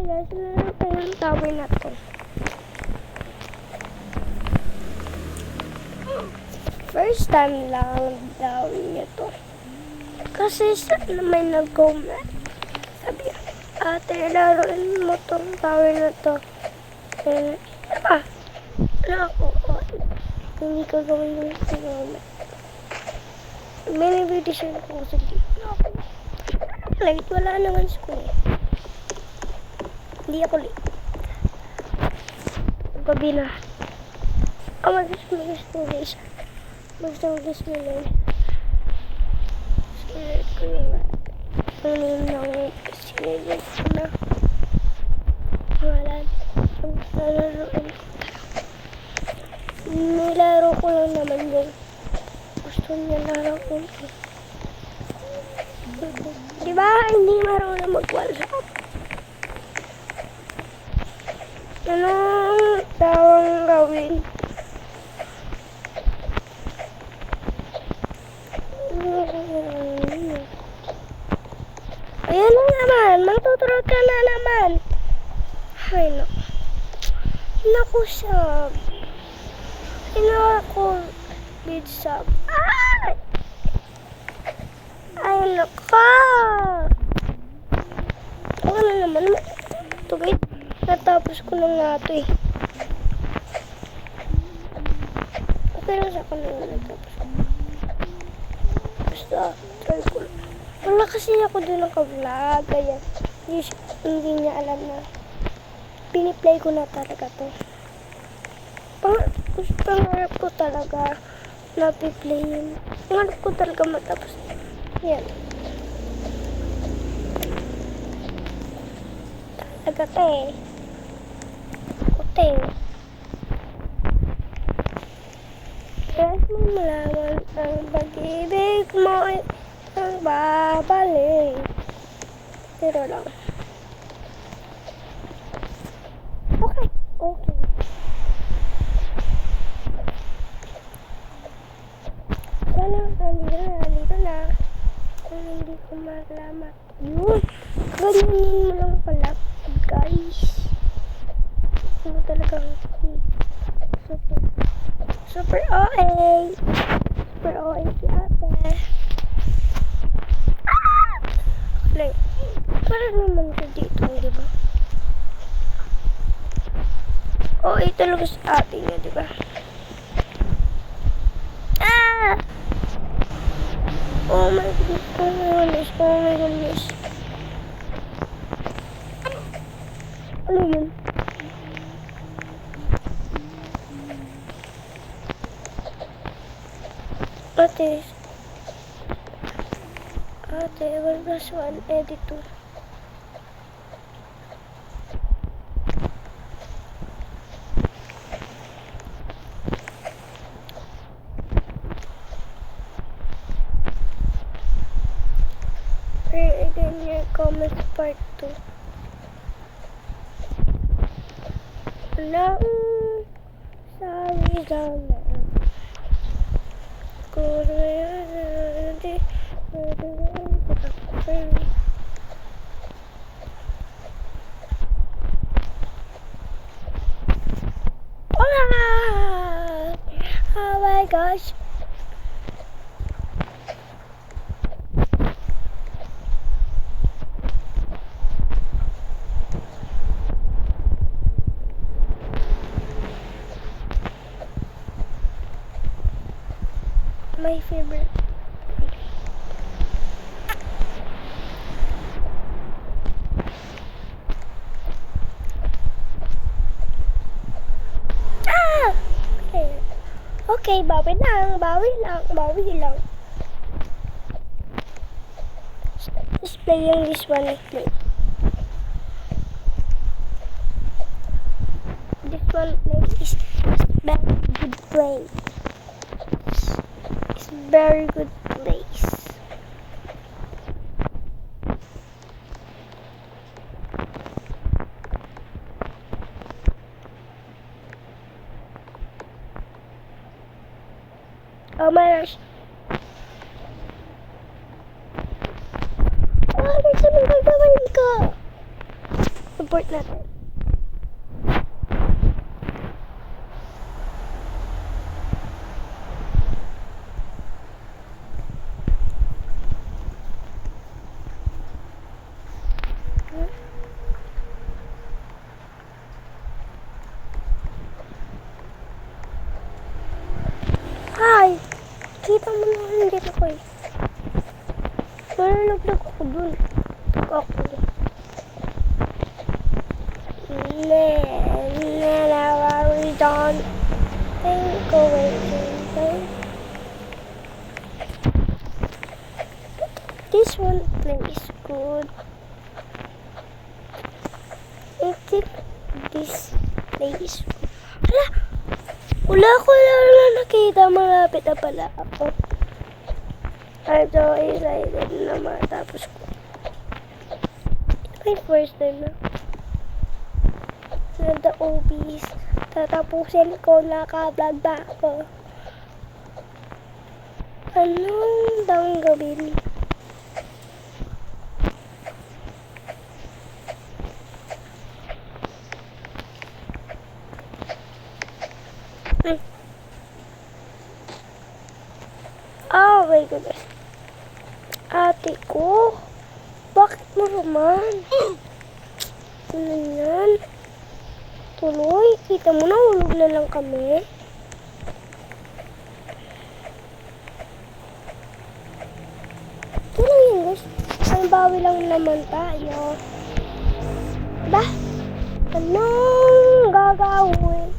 guys, meron tayong tower na to. First time lang gawin niya to. Kasi may nag-comment. Sabi, ate, laruin mo tong tower na to. Diba? Ano ako? Hindi ko gawin yung comment. May nag-petition ko sa dito ako. Late, wala naman school. Hindi ako late. Gabi na. Oh my gosh, may school days. Gusto mo lang. Sinilid ko yung name ng sinilid ko na. Pangalan. Ang nalaroin ko. Nilaro ko lang naman yung gusto niya laruin ko. Diba hindi marunong mag-WhatsApp? Anong tawang gawin? Ayan na naman, magtuturo ka na naman. Ay, no. Naku, sab. Naku, bid sab. Ay! Ay, naku. Ano naman, ito guys, natapos ko na nga ito eh. Pero sa ako na natapos ko. Basta, try ko lang. Wala kasi ako din naka-vlog, kaya hindi niya alam na piniplay ko na talaga to. Pangarap ko talaga na piplayin. Pangarap ko talaga matapos. Yan. Talaga to eh. Kote. Kaya mo malaman ang pag-ibig mo ay ang babalik. Pero lang. Okay. Okay. Sana, nandito na. Kung hindi ko malaman. Yun. Ganyanin mo lang pala, guys. Ano talagang super OA. Super OA si ate. Like, parang naman siya dito, di ba? Oo, talaga sa atin niya, di ba? Ah! Oh my goodness, oh my goodness, oh my goodness. Ano yun? Ate, 1+1, edit 2. Read in your comments part 2. Lang sabi sana kung hindi oh my gosh. My favorite. Okay, bawi lang. Just playing this one. This one is very good place. It's very good place. Oh my gosh. Oh, guys, anong gagawin ko? Import natin. Hi! Kita mo na hindi ako eh. Nalulaglag ako dun. Okay. We don't think away. This one place good. I think this place good. Hala! Wala ko lang nakita. Malapit na pala ako. I'm so excited na matapos ko. My first time na. Na the OBs. Tatapusin ko, naka-vlog na ako. Anong daang gawin? Oh my goodness. Ate ko? Bakit mo naman? Ano yan? Tuloy, kita mo na, hulog na lang kami. Ito lang yun guys. Ang bawi lang naman tayo. Ba? Anong gagawin?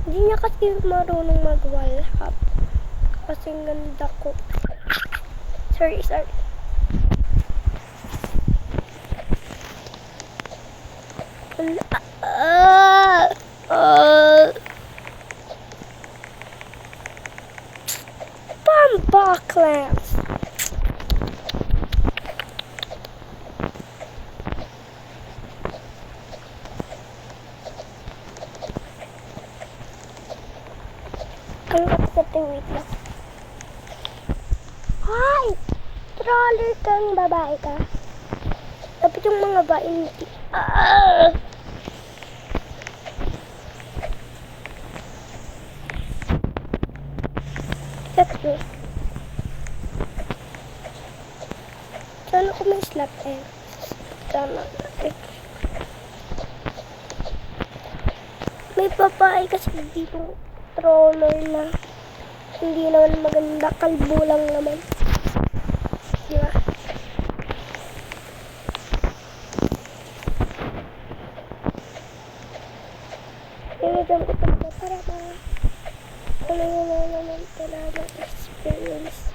Hindi niya kasi marunong mag-wallhap. Kasi ganda ko. Sorry. Bambaclans. Ang upsetting, wait lang. Hi! Troller kang babae ka? Dapat yung mga babae hindi. That's good. Sana ko may slap eh. Sana natin. May babae kasi dito troller na hindi naman maganda, kalbo lang naman. Diba? Pinagyan ko ito para ano yun naman talaga experience.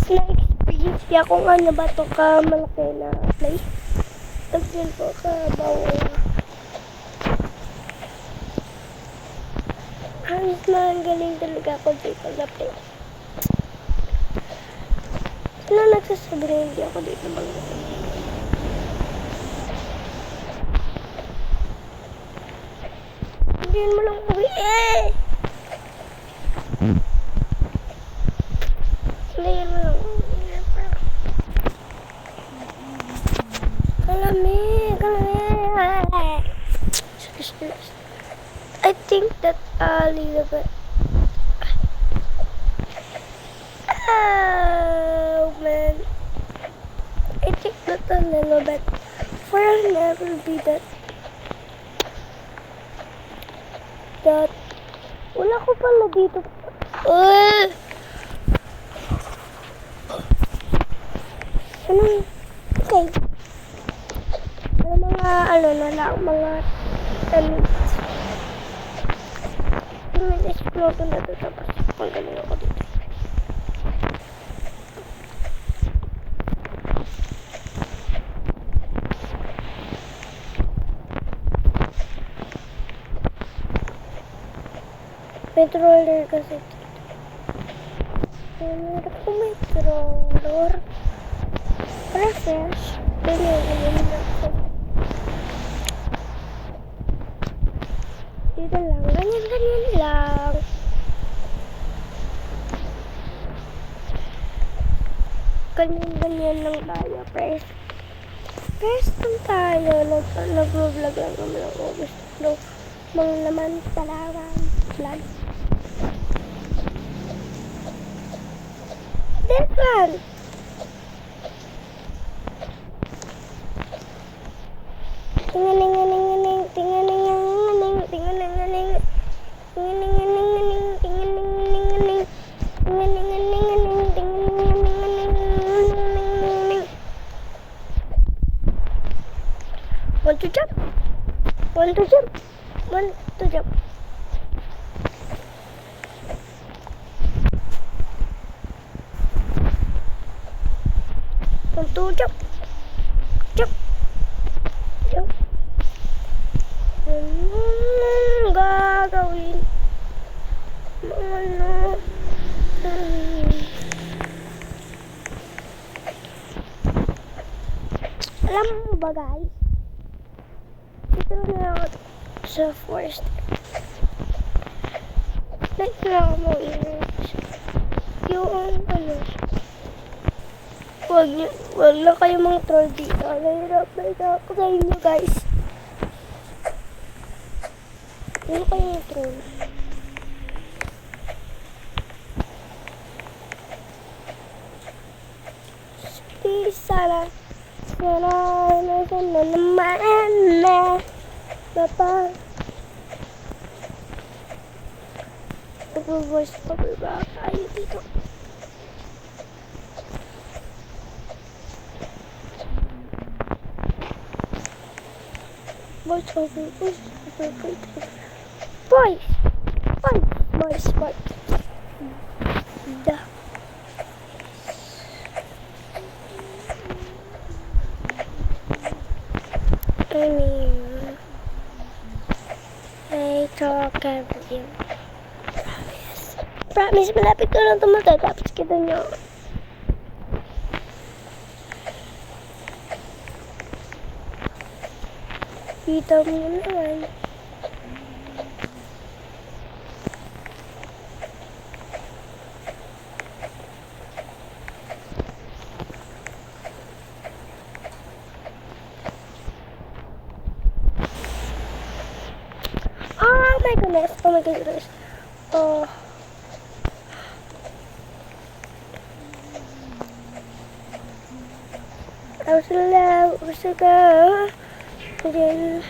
Na-experience niya kung ano ba ito ka malaki na play. Tapos yun po ka bawal. Halos magaling talaga ako dito na play. Sino nagsasabi na hindi ako dito magaling? Hindi mo lang uwi eh! Hindi mo lang uwi eh. Kalami! I think that a little bit. Oh man, I think that a little bit. For I'll never be that. Wala ko pala dito. Okay. Mga na lang, mga 10 minutes. Explore na ito tapos magaling ako dito. May troller kasi dito. Meron ko may troller. Para fresh. Ganyan ako. Dito lang. Ganyan lang. ganyan-ganyan lang tayo. Press lang tayo. Nag-vlog lang naman ako. Gusto mga naman talagang vlog. Different! Tinganing-nganing-nganing, tinganing-nganing, tinganing-nganing, tinganing-nganing-nganing, tinganing-nganing-nganing, tinganing-nganing-nganing, tinganing-nganing-nganing. Want to jump? Want to jump? Want to jump? Want to jump? Jump! Jump! Anong gagawin? Ano? Alam mo ba guys? Dito na ako sa forest. Like na ako mo yung ano. Wag na kayo mga troll dito. Nahirap na ako sa inyo guys. Ano kayo mga troll? Please, sana naman na Papa. Mag-voice over ba tayo dito? Voice over. Voice. Da. I talk about you. Promise, malapit ko lang tumatay. Tapos kita nyo. Kita mo naman. Oh my goodness. Oh. I was to go. Then,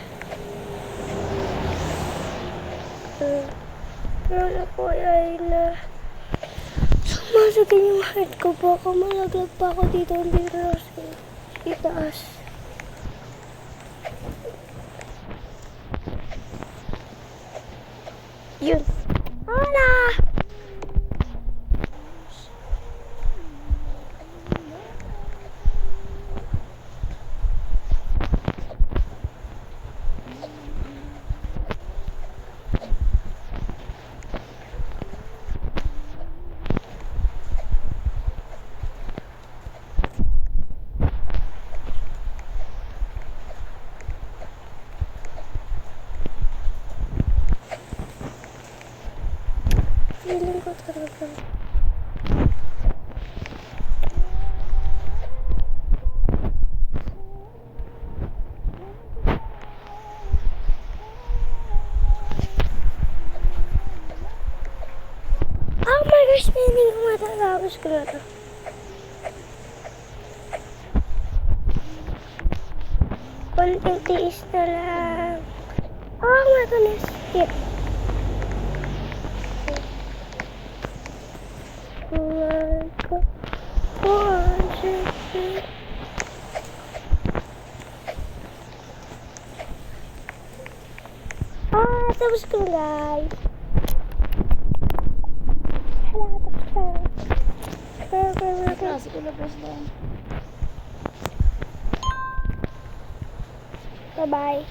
pero ako ay na sumasagin yung heart ko. Baka malaglag pa ako dito sa itaas. Yun. Hala! Feeling ko talaga. Oh my gosh, feeling ko matatapos ko na to. Konting tiis na lang. Oh my goodness. Here. Tapos ko guys. Hala, tapos ka. Kasi ilabas lang. Bye-bye.